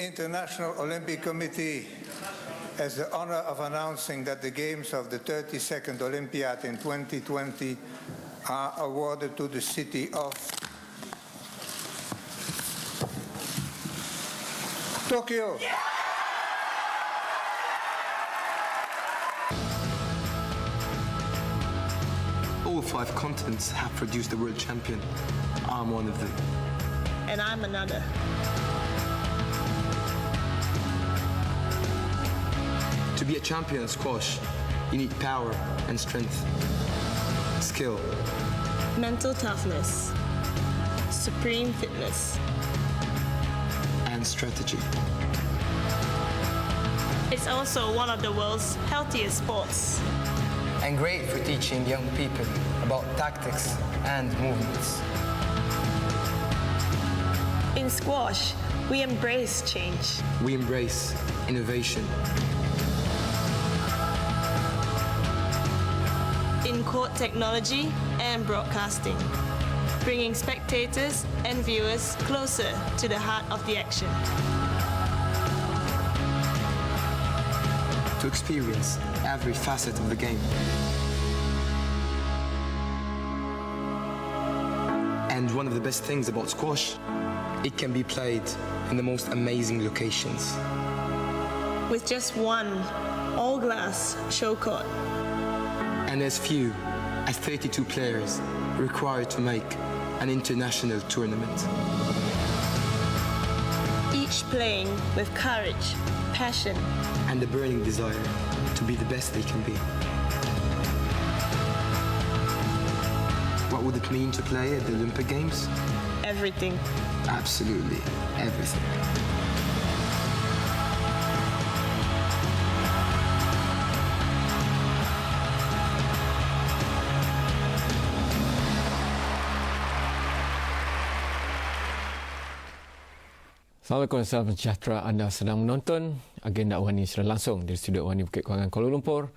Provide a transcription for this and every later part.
International Olympic Committee has the honor of announcing that the games of the 32nd Olympiad in 2020 are awarded to the city of Tokyo. All 5 continents have produced a world champion. I'm one of them. And I'm another. To be a champion in squash, you need power and strength, skill, Mental toughness. Supreme fitness. and strategy. It's also one of the world's healthiest sports. And great for teaching young people about tactics and movements. In squash, we embrace change. We embrace innovation. In court technology and broadcasting, bringing spectators and viewers closer to the heart of the action. To experience every facet of the game. And one of the best things about squash, it can be played in the most amazing locations. With just one all-glass show court. And as few as 32 players required to make an international tournament. Each playing with courage, passion, And a burning desire to be the best they can be. What would it mean to play at the Olympic Games? everything. Absolutely everything. Assalamualaikum, salam sejahtera. Anda sedang menonton agenda Awani secara langsung dari studio Awani Bukit Kewangan Kuala Lumpur.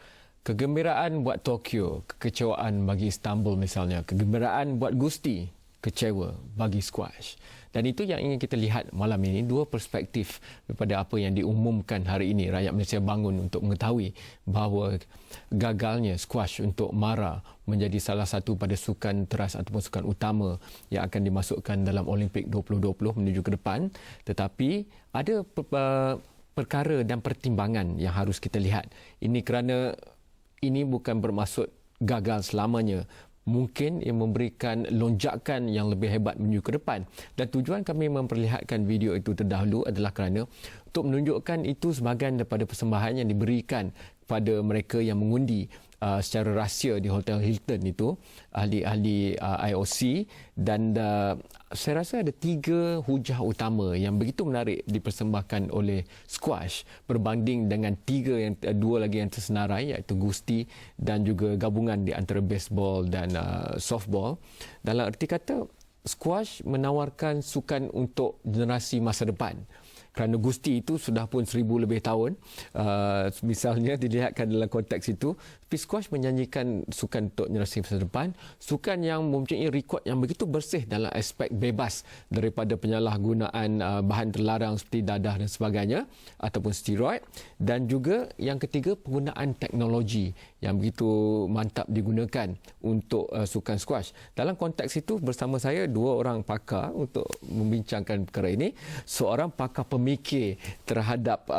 Kegembiraan buat Tokyo, kekecewaan bagi Istanbul misalnya, kegembiraan buat Gusti, kecewa bagi squash. Dan itu yang ingin kita lihat malam ini, dua perspektif daripada apa yang diumumkan hari ini. Rakyat Malaysia bangun untuk mengetahui bahawa gagalnya squash untuk MARA menjadi salah satu pada sukan teras ataupun sukan utama yang akan dimasukkan dalam Olimpik 2020 menuju ke depan. Tetapi ada perkara dan pertimbangan yang harus kita lihat. Ini kerana ini bukan bermaksud gagal selamanya. Mungkin ia memberikan lonjakan yang lebih hebat menuju ke depan. Dan tujuan kami memperlihatkan video itu terdahulu adalah kerana untuk menunjukkan itu sebahagian daripada persembahan yang diberikan kepada mereka yang mengundi secara rahsia di Hotel Hilton itu, ahli-ahli IOC. Dan saya rasa ada 3 hujah utama yang begitu menarik dipersembahkan oleh squash berbanding dengan 2 lagi yang tersenarai, iaitu Gusti dan juga gabungan di antara baseball dan softball. Dalam erti kata, squash menawarkan sukan untuk generasi masa depan. Kerana Gusti itu sudah pun 1000 lebih tahun, misalnya dilihatkan dalam konteks itu. Tapi squash menyanyikan sukan untuk generasi masa depan, sukan yang mempunyai rekod yang begitu bersih dalam aspek bebas daripada penyalahgunaan bahan terlarang seperti dadah dan sebagainya ataupun steroid. Dan juga yang ketiga, penggunaan teknologi yang begitu mantap digunakan untuk sukan squash. Dalam konteks itu bersama saya 2 orang pakar untuk membincangkan perkara ini. Seorang pakar pemikir terhadap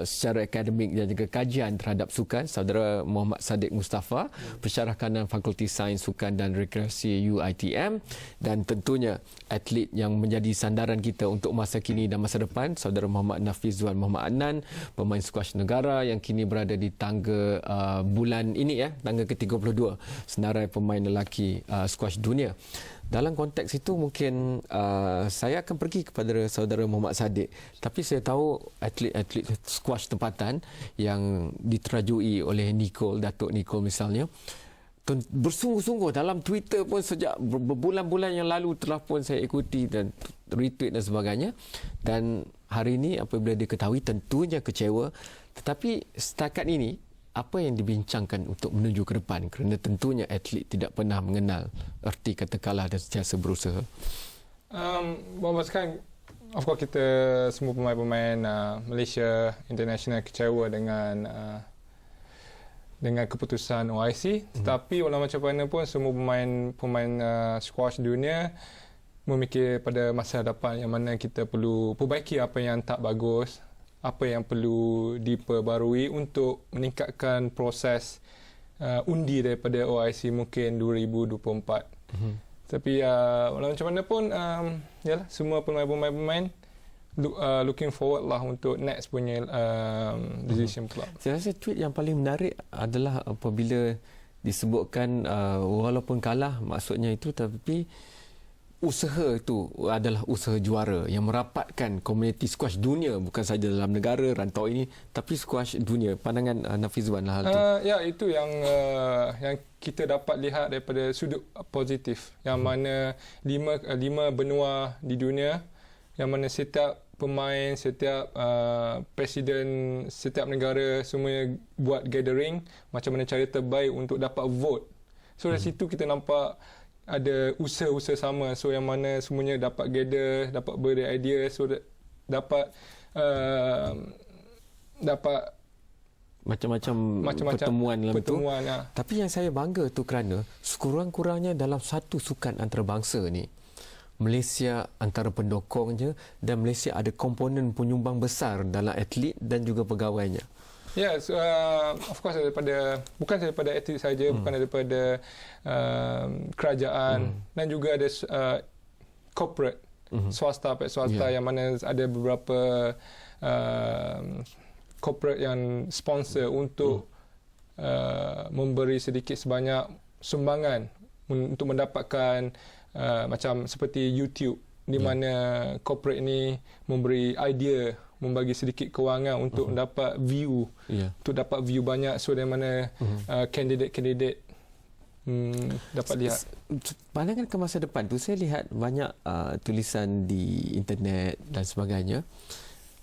secara akademik dan juga kajian terhadap sukan, saudara Muhammad Sadiq Mustafa, pensyarah kanan Fakulti Sains Sukan dan Rekreasi UiTM, dan tentunya atlet yang menjadi sandaran kita untuk masa kini dan masa depan, saudara Muhammad Nafizwan Muhammad Adnan, pemain squash negara yang kini berada di tangga bulan ini, tangga ke-32 senarai pemain lelaki squash dunia. Dalam konteks itu mungkin saya akan pergi kepada saudara Muhammad Sadiq, tapi saya tahu atlet-atlet squash tempatan yang diterajui oleh Datuk Nicole misalnya, bersungguh-sungguh dalam Twitter pun sejak berbulan-bulan yang lalu telah pun saya ikuti dan retweet dan sebagainya. Dan hari ini apabila diketahui tentunya kecewa. Tetapi setakat ini, apa yang dibincangkan untuk menuju ke depan, kerana tentunya atlet tidak pernah mengenal erti kata kalah dan sentiasa berusaha. Muhammad, sekarang Of course kita semua pemain-pemain Malaysia International kecewa dengan keputusan OIC. Tetapi walau macam mana pun semua pemain squash dunia memikir pada masa hadapan yang mana kita perlu perbaiki apa yang tak bagus, apa yang perlu diperbarui untuk meningkatkan proses undi daripada OIC mungkin 2024. Tapi walau macam mana pun yalah, semua pemain looking forward lah untuk next punya decision pula. Saya rasa tweet yang paling menarik adalah apabila disebutkan walaupun kalah maksudnya itu, tapi usaha itu adalah usaha juara yang merapatkan komuniti squash dunia, bukan saja dalam negara rantau ini tapi squash dunia. Pandangan Nafizwan lah hal itu. Ya, itu yang kita dapat lihat daripada sudut positif, yang mana lima benua di dunia, yang mana setiap pemain, setiap presiden, setiap negara semuanya buat gathering macam mana cara terbaik untuk dapat vote. So dari situ kita nampak ada usaha-usaha sama, so yang mana semuanya dapat gather, dapat beridea, so dapat macam-macam pertemuan dalam pertemuan, itu. Tapi yang saya bangga tu kerana sekurang-kurangnya dalam satu sukan antarabangsa ni, Malaysia antara pendokongnya dan Malaysia ada komponen penyumbang besar dalam atlet dan juga pegawainya. Yes, of course bukan daripada atlet saja, bukan daripada kerajaan dan juga ada corporate, swasta yang mana ada beberapa corporate yang sponsor untuk memberi sedikit sebanyak sumbangan untuk mendapatkan macam seperti YouTube, di mana corporate ini memberi idea, membagi sedikit kewangan untuk mendapat view, untuk dapat view banyak, so dari mana kandidat dapat lihat. Pandangan ke masa depan tu, saya lihat banyak tulisan di internet dan sebagainya.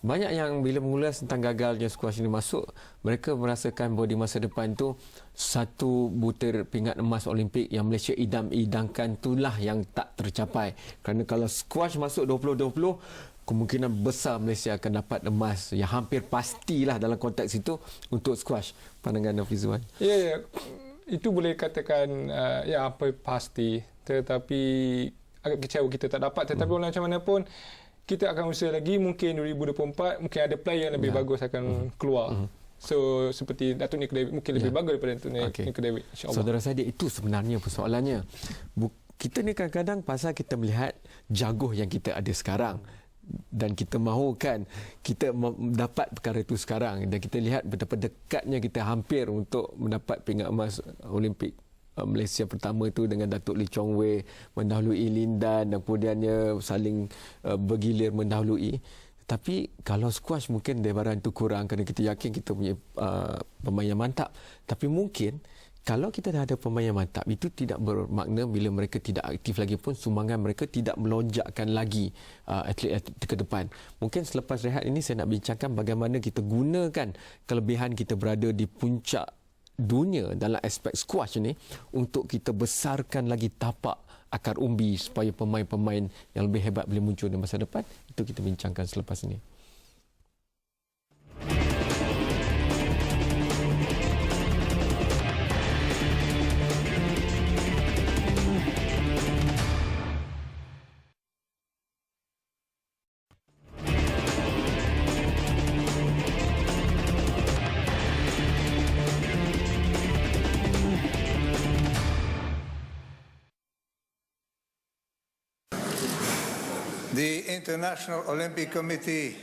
Banyak yang bila mengulas tentang gagalnya squash ini masuk, mereka merasakan bahawa di masa depan tu satu butir pingat emas Olimpik yang Malaysia idam-idamkan itulah yang tak tercapai. Kerana kalau squash masuk 2020, kemungkinan besar Malaysia akan dapat emas yang hampir pastilah dalam konteks itu untuk squash. Pandangan Nafizwan? Ya, itu boleh katakan apa pasti, tetapi agak kecewa kita tak dapat. Tetapi macam mana pun kita akan usaha lagi, mungkin 2024 mungkin ada player yang lebih bagus akan keluar. So seperti Datuk Nick David mungkin lebih bagus daripada Datuk Nick David, insya-Allah. Saudara saya, itu sebenarnya persoalannya. Kita ni kadang-kadang pasal kita melihat jaguh yang kita ada sekarang dan kita mahukan kita dapat perkara itu sekarang, dan kita lihat betapa dekatnya kita hampir untuk mendapat pingat emas Olimpik Malaysia pertama itu dengan Datuk Lee Chong Wei mendahului Lindan dan kemudiannya saling bergilir mendahului. Tapi kalau squash mungkin debaran itu kurang kerana kita yakin kita punya pemain yang mantap. Tapi mungkin kalau kita dah ada pemain yang mantap, itu tidak bermakna bila mereka tidak aktif lagi pun sumbangan mereka tidak melonjakkan lagi atlet-atlet ke depan. Mungkin selepas rehat ini saya nak bincangkan bagaimana kita gunakan kelebihan kita berada di puncak dunia dalam aspek squash ini untuk kita besarkan lagi tapak akar umbi supaya pemain-pemain yang lebih hebat boleh muncul di masa depan. Itu kita bincangkan selepas ini. The International Olympic Committee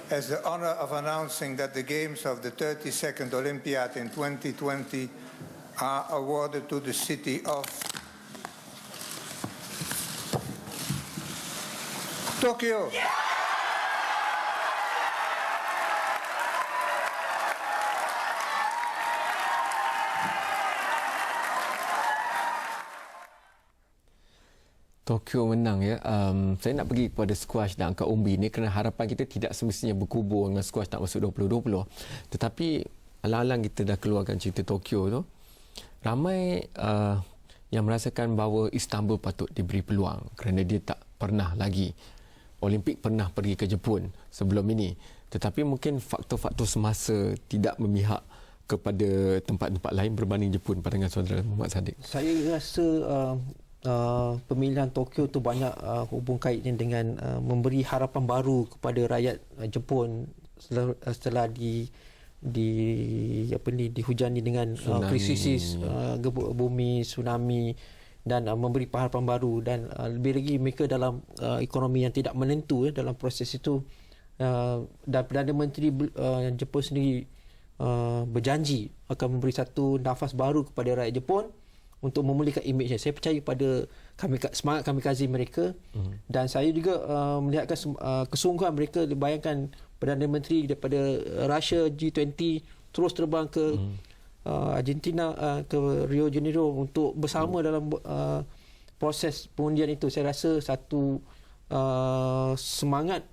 has the honor of announcing that the games of the 32nd Olympiad in 2020 are awarded to the city of Tokyo. Tokyo menang ya. Saya nak pergi kepada squash dan angkat umbi ni kerana harapan kita tidak semestinya berkubur dengan squash tak masuk 2020. Tetapi alang-alang kita dah keluarkan cerita Tokyo tu, ramai yang merasakan bahawa Istanbul patut diberi peluang kerana dia tak pernah lagi Olimpik pernah pergi ke Jepun sebelum ini, tetapi mungkin faktor-faktor semasa tidak memihak kepada tempat-tempat lain berbanding Jepun. Pandangan saudara Muhammad Sadiq. Saya rasa pemilihan Tokyo tu banyak hubung kaitnya dengan memberi harapan baru kepada rakyat Jepun setelah dihujani dengan krisis bumi, tsunami, dan memberi harapan baru, dan lebih lagi mereka dalam ekonomi yang tidak menentu dalam proses itu, dan Perdana Menteri Jepun sendiri berjanji akan memberi satu nafas baru kepada rakyat Jepun untuk memulihkan imejnya. Saya percaya pada semangat kamikaze mereka, dan saya juga melihatkan kesungguhan mereka. Bayangkan Perdana Menteri daripada Russia G20 terus terbang ke Argentina, ke Rio de Janeiro untuk bersama dalam proses pengundian itu. Saya rasa satu semangat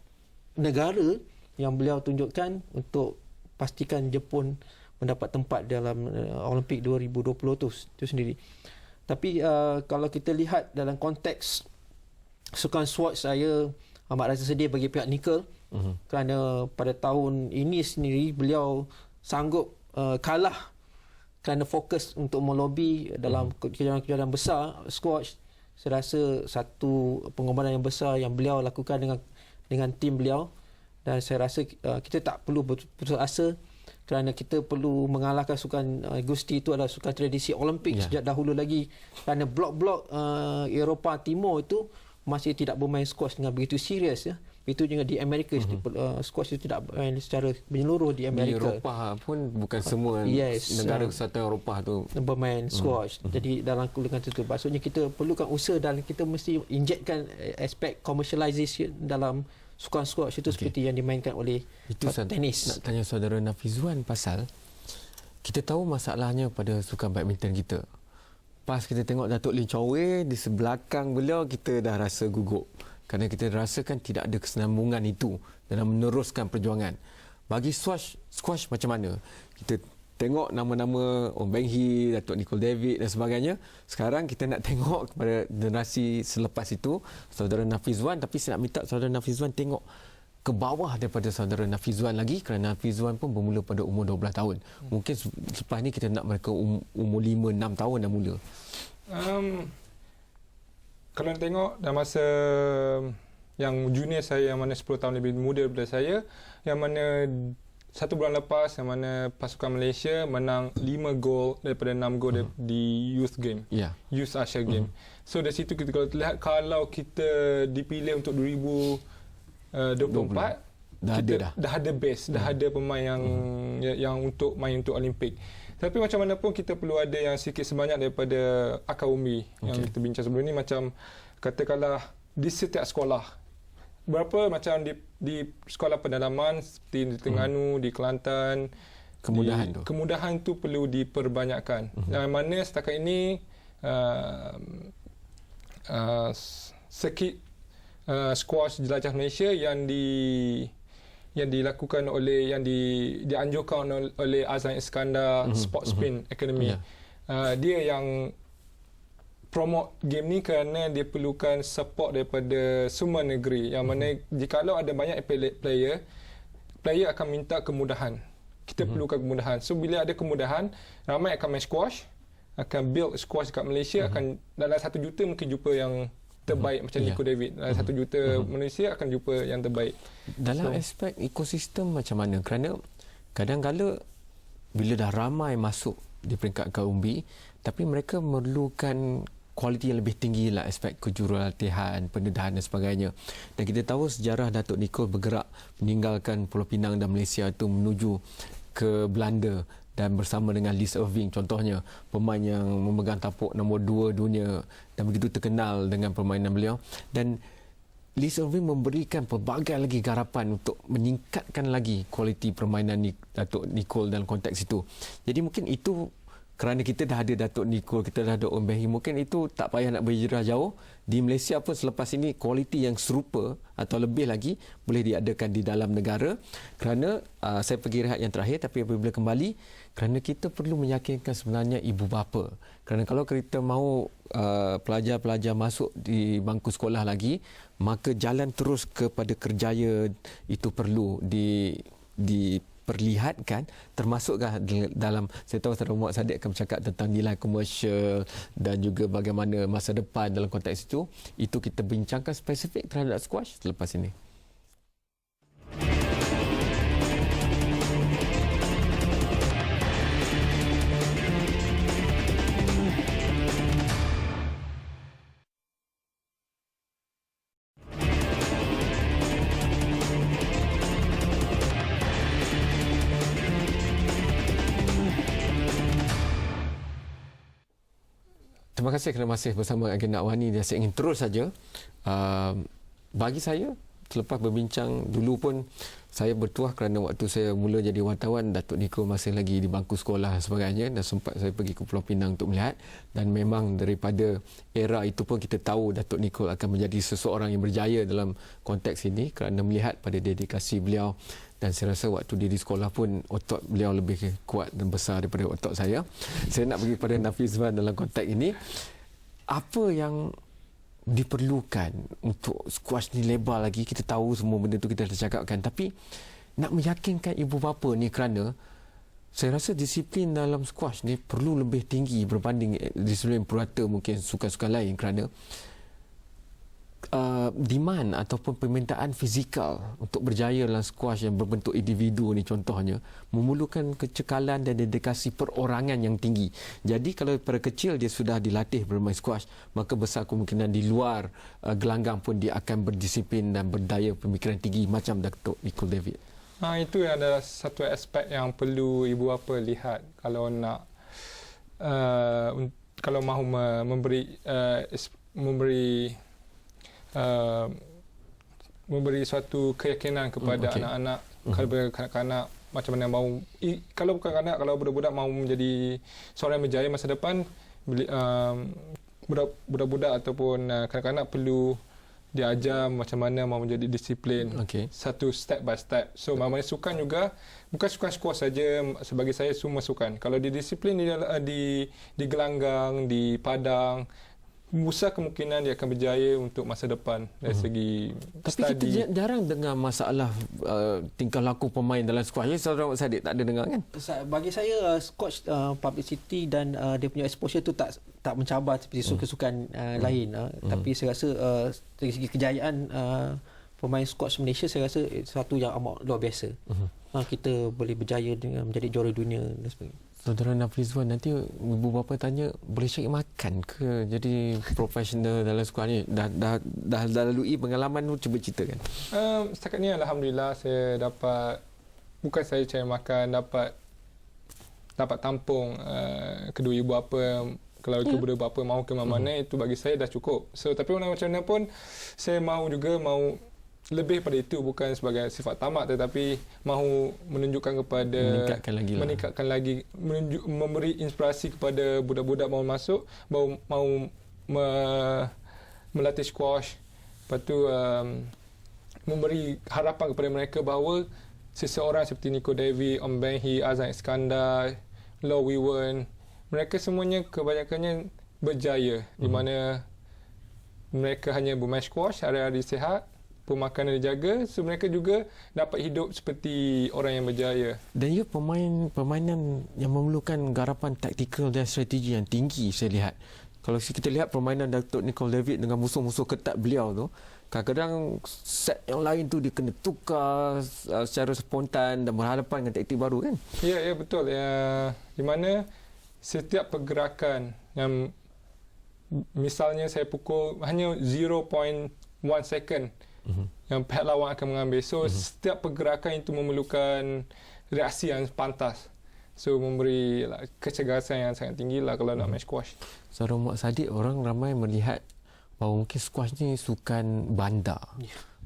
negara yang beliau tunjukkan untuk pastikan Jepun mendapat tempat dalam Olimpik 2020 itu sendiri. Tapi kalau kita lihat dalam konteks sukan squash, saya amat rasa sedih bagi pihak Nicol, kerana pada tahun ini sendiri beliau sanggup kalah kerana fokus untuk melobi dalam kejuaraan besar squash. Saya rasa satu pengorbanan yang besar yang beliau lakukan dengan tim beliau, dan saya rasa kita tak perlu putus asa, kerana kita perlu mengalahkan sukan Gusti itu adalah sukan tradisi Olimpik sejak dahulu lagi, kerana blok-blok Eropah Timur itu masih tidak bermain squash dengan begitu serius ya. Itu juga di Amerika, squash itu tidak bermain secara menyeluruh di Amerika. Di Eropah pun bukan semua negara kesatuan Eropah tu bermain squash. Jadi dalam kulikan itu, maksudnya kita perlukan usaha dan kita mesti injectkan aspek commercialization dalam sukan squash itu, seperti yang dimainkan oleh tenis. Nak tanya saudara Nafizwan pasal, kita tahu masalahnya pada sukan badminton kita. Pas kita tengok Datuk Lee Chong Wei di sebelakang beliau, kita dah rasa gugup. Kerana kita rasakan tidak ada kesinambungan itu dalam meneruskan perjuangan. Bagi squash macam mana? Kita tengok nama-nama Ong Beng Hee, Datuk Nicol David dan sebagainya. Sekarang kita nak tengok kepada generasi selepas itu, saudara Nafizwan. Tapi saya nak minta saudara Nafizwan tengok ke bawah daripada saudara Nafizwan lagi, kerana Nafizwan pun bermula pada umur 12 tahun. Mungkin selepas ni kita nak mereka umur 5-6 tahun dah mula. Kalau nak tengok dalam masa yang junior saya, yang mana 10 tahun lebih muda daripada saya, yang mana 1 bulan lepas, yang mana pasukan Malaysia menang 5 gol daripada 6 gol di Youth Game, Youth Asia Game. So dari situ kita kalau lihat, kalau kita dipilih untuk 2024, dah ada base, dah ada pemain yang untuk main untuk Olimpik. Tapi macam mana pun kita perlu ada yang sikit sebanyak daripada akar umbi yang kita bincang sebelum ni. Macam katakanlah di setiap sekolah, berapa macam di sekolah pendalaman seperti di Terengganu, di Kelantan, kemudahan tu perlu diperbanyakkan. Yang mana setakat ini sirkuit squash jelajah Malaysia yang dilakukan oleh, yang dianjurkan oleh Azlan Iskandar Sports Spin Academy. Dia yang promote game ni kerana dia perlukan support daripada semua negeri, yang mana jikalau ada banyak player akan minta kemudahan. Kita perlukan kemudahan. So bila ada kemudahan, ramai akan main squash, akan build squash dekat Malaysia. Akan dalam 1 juta mungkin jumpa yang terbaik macam Nicol David. 1 juta Malaysia akan jumpa yang terbaik. Dalam aspek ekosistem macam mana? Kerana kadang-kala bila dah ramai masuk di peringkat akar umbi, tapi mereka memerlukan kualiti yang lebih tinggi lah, aspek kejurulatihan, pendedahan dan sebagainya. Dan kita tahu sejarah Datuk Nicol bergerak meninggalkan Pulau Pinang dan Malaysia itu menuju ke Belanda, dan bersama dengan Liz Irving contohnya, pemain yang memegang tampuk nombor 2 dunia dan begitu terkenal dengan permainan beliau. Dan Liz Irving memberikan pelbagai lagi garapan untuk meningkatkan lagi kualiti permainan Datuk Nicol dalam konteks itu. Jadi mungkin itu kerana kita dah ada Datuk Nicole, kita dah ada Om Behi, mungkin itu tak payah nak berhijrah jauh. Di Malaysia pun selepas ini kualiti yang serupa atau lebih lagi boleh diadakan di dalam negara. Kerana saya pergi rehat yang terakhir, tapi apabila kembali, kerana kita perlu meyakinkan sebenarnya ibu bapa. Kerana kalau kita mahu pelajar-pelajar masuk di bangku sekolah lagi, maka jalan terus kepada kerjaya itu perlu diperlihatkan, termasuklah dalam, saya tahu Saudara Muhammad Sadiq akan bercakap tentang nilai komersial dan juga bagaimana masa depan dalam konteks itu kita bincangkan spesifik terhadap squash selepas ini. Terima kasih kerana masih bersama Agenda Awani. Dan saya ingin terus saja, bagi saya, selepas berbincang dulu pun, saya bertuah kerana waktu saya mula jadi wartawan, Datuk Nicole masih lagi di bangku sekolah dan sebagainya, dan sempat saya pergi ke Pulau Pinang untuk melihat, dan memang daripada era itu pun kita tahu Datuk Nicole akan menjadi seseorang yang berjaya dalam konteks ini kerana melihat pada dedikasi beliau. Dan saya rasa waktu dia di sekolah pun otot beliau lebih kuat dan besar daripada otot saya. Saya nak pergi pada Nafizwan dalam konteks ini. Apa yang diperlukan untuk squash ni lebar lagi? Kita tahu semua benda tu, kita dah cakapkan. Tapi nak meyakinkan ibu bapa ni, kerana saya rasa disiplin dalam squash ni perlu lebih tinggi berbanding disiplin purata mungkin sukan-sukan lain, kerana demand ataupun permintaan fizikal untuk berjaya dalam squash yang berbentuk individu ni contohnya memerlukan kecekalan dan dedikasi perorangan yang tinggi. Jadi kalau pada kecil dia sudah dilatih bermain squash, maka besar kemungkinan di luar gelanggang pun dia akan berdisiplin dan berdaya pemikiran tinggi macam Datuk Nicole David. Itu adalah satu aspek yang perlu ibu bapa lihat kalau nak kalau mahu memberi suatu keyakinan kepada anak-anak, kepada kanak-kanak macam mana mahu, kalau bukan kanak, kalau budak-budak mahu menjadi seorang yang berjaya masa depan, budak-budak ataupun kanak-kanak perlu diajar macam mana mahu menjadi disiplin, satu step by step. So mana sukan juga bukan sukan squash saja, sebagai saya semua sukan. Kalau disiplin di gelanggang, di padang, besar kemungkinan dia akan berjaya untuk masa depan dari segi tapi study. Kita jarang dengar masalah tingkah laku pemain dalam squash. Ya, Saudara Sadik tak ada dengar kan? Bagi saya squash publicity dan dia punya exposure tu tak mencabar seperti sukan-sukan lain. Tapi saya rasa dari segi kejayaan pemain squash Malaysia, saya rasa satu yang amat luar biasa. Kita boleh berjaya dengan menjadi juara dunia dan sebagainya. Saudara Nafizwan, nanti ibu bapa tanya boleh cari makan ke jadi profesional dalam sekolah ni? Dah lalui pengalaman tu, cuba ceritakan. Setakat ni alhamdulillah saya dapat, bukan saya cari makan, dapat tampung kedua ibu bapa. Kalau itu kedua bapa mahu ke mana-mana, itu bagi saya dah cukup. So tapi macam mana pun saya mahu lebih pada itu, bukan sebagai sifat tamak, tetapi mahu menunjukkan kepada meningkatkan lagi memberi inspirasi kepada budak-budak mahu masuk, mahu melatih squash. Lepas tu memberi harapan kepada mereka bahawa seseorang seperti Nicole David, Om Behi, Azan Iskandar, Law Wiwen, mereka semuanya kebanyakannya berjaya, di mana mereka hanya bermain squash, hari-hari sihat, pemakanan dijaga, so mereka juga dapat hidup seperti orang yang berjaya. Dan ia permainan yang memerlukan garapan taktikal dan strategi yang tinggi, saya lihat. Kalau kita lihat permainan Datuk Nicole David dengan musuh-musuh ketat beliau tu, kadang-kadang set yang lain tu dia kena tukar secara spontan dan berhadapan dengan taktik baru kan? Ya, betul. Di mana setiap pergerakan yang misalnya saya pukul hanya 0.1 second, yang pihak lawan akan mengambil. So setiap pergerakan itu memerlukan reaksi yang pantas. So memberi kecergasan yang sangat tinggi lah kalau nak main squash. Saudara Muhammad Sadiq, orang ramai melihat bahawa mungkin squash ni sukan bandar.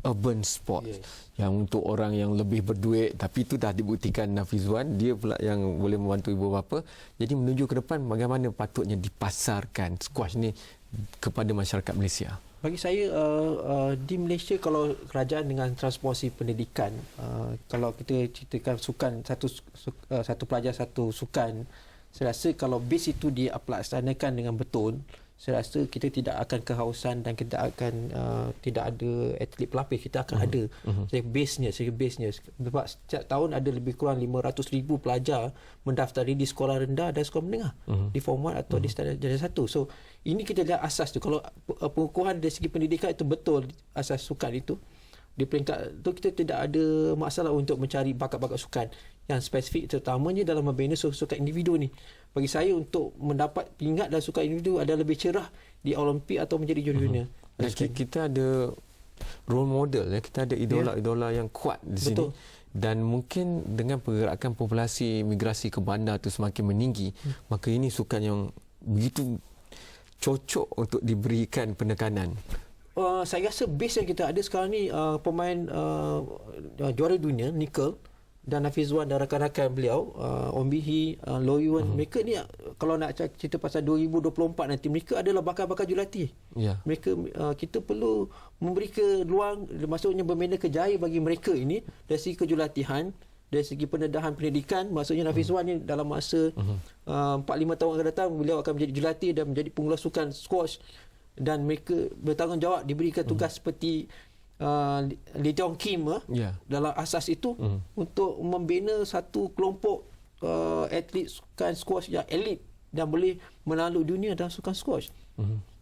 urban sports yang untuk orang yang lebih berduit, tapi itu dah dibuktikan Nafizwan dia pula yang boleh membantu ibu bapa. Jadi menuju ke depan bagaimana patutnya dipasarkan squash ni kepada masyarakat Malaysia? Bagi saya di Malaysia, kalau kerajaan dengan transformasi pendidikan, kalau kita ceritakan sukan satu pelajar satu sukan, saya rasa kalau base itu dilaksanakan dengan betul, saya rasa kita tidak akan kehausan dan kita akan tidak ada atlet pelapis, kita akan ada segi base-nya. Sebab setiap tahun ada lebih kurang 500,000 pelajar mendaftar di sekolah rendah dan sekolah menengah, di Form 1 atau di darjah 1. So ini kita lihat asas tu. Kalau pengukuhan dari segi pendidikan itu betul, asas sukan itu di peringkat tu, kita tidak ada masalah untuk mencari bakat-bakat sukan yang spesifik, terutamanya dalam membina sukan individu ni. Bagi saya, untuk mendapat pingat dalam sukan individu ada lebih cerah di Olimpik atau menjadi juara dunia. Kita ada role model, kita ada idola-idola yang kuat di sini. Dan mungkin dengan pergerakan populasi migrasi ke bandar tu semakin meninggi, maka ini sukan yang begitu cocok untuk diberikan penekanan. Saya rasa base yang kita ada sekarang ni, pemain juara dunia Nicol dan Nafizwan dan rakan-rakan beliau, Ombihi, Loh Yuan, mereka ni kalau nak cerita pasal 2024 nanti, mereka adalah bakal-bakal jurulatih. Mereka, kita perlu memberi ruang, maksudnya membina kejayaan bagi mereka ini dari segi kejurulatihan, dari segi pendedahan pendidikan. Maksudnya Nafizwan ni dalam masa 4-5 tahun akan datang, beliau akan menjadi jurulatih dan menjadi pengulas sukan squash, dan mereka bertanggungjawab, diberikan tugas seperti Lee Jong Kim dalam asas itu untuk membina satu kelompok atlet sukan squash yang elit dan boleh menakluk dunia dalam sukan squash.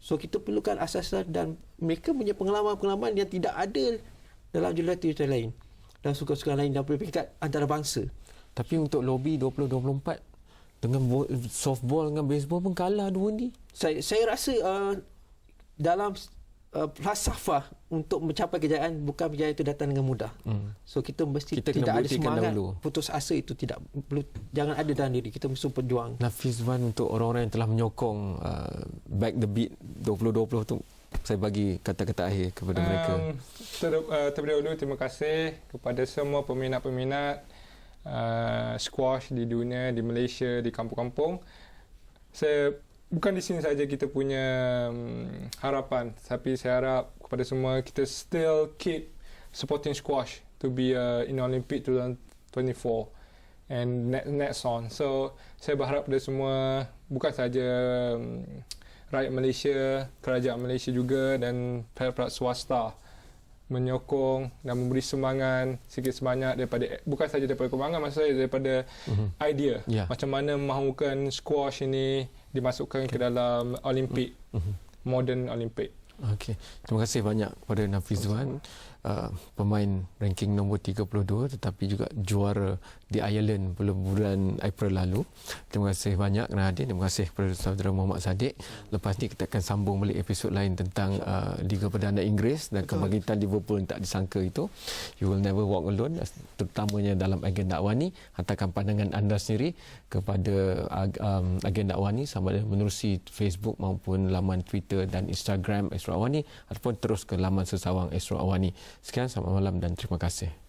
So kita perlukan asas, dan mereka punya pengalaman-pengalaman yang tidak ada dalam jurulatih lain, dalam sukan-sukan lain dalam peringkat antarabangsa. Tapi untuk lobby 2024 dengan softball dengan baseball pun kalah dua ni. Saya rasa dalam falsafah untuk mencapai kejayaan, bukan kejayaan itu datang dengan mudah. So kita mesti tidak ada semangat dahulu. Putus asa itu tidak perlu, jangan ada dalam diri kita, mesti berjuang. Nafizwan, untuk orang-orang yang telah menyokong Back the Beat 2020 tu, saya bagi kata-kata akhir kepada mereka. Terlebih dahulu terima kasih kepada semua peminat-peminat squash di dunia, di Malaysia, di kampung-kampung. Bukan di sini saja kita punya harapan, tapi saya harap kepada semua kita still keep supporting squash to be in Olympic 2024 and next on. So saya berharap kepada semua, bukan saja rakyat Malaysia, kerajaan Malaysia juga, dan pihak-pihak swasta menyokong dan memberi semangat, sikit semangat daripada, bukan saja daripada kewangan, maksud saya daripada idea macam mana mahukan squash ini dimasukkan ke dalam Olimpik, modern Olimpik. Okey, terima kasih banyak kepada Nafizwan, pemain ranking nombor 32 tetapi juga juara di Ireland bulan April lalu. Terima kasih banyak kerana hadir. Terima kasih kepada saudara Muhammad Sadiq. Lepas ni kita akan sambung balik episod lain tentang Liga Perdana Inggeris dan kebangkitan Liverpool yang tak disangka itu. You will never walk alone, terutamanya dalam agenda Awani. Hantarkan pandangan anda sendiri kepada agenda Awani sama ada menerusi Facebook maupun laman Twitter dan Instagram Astro Awani, ataupun terus ke laman sesawang Astro Awani. Sekian, selamat malam dan terima kasih.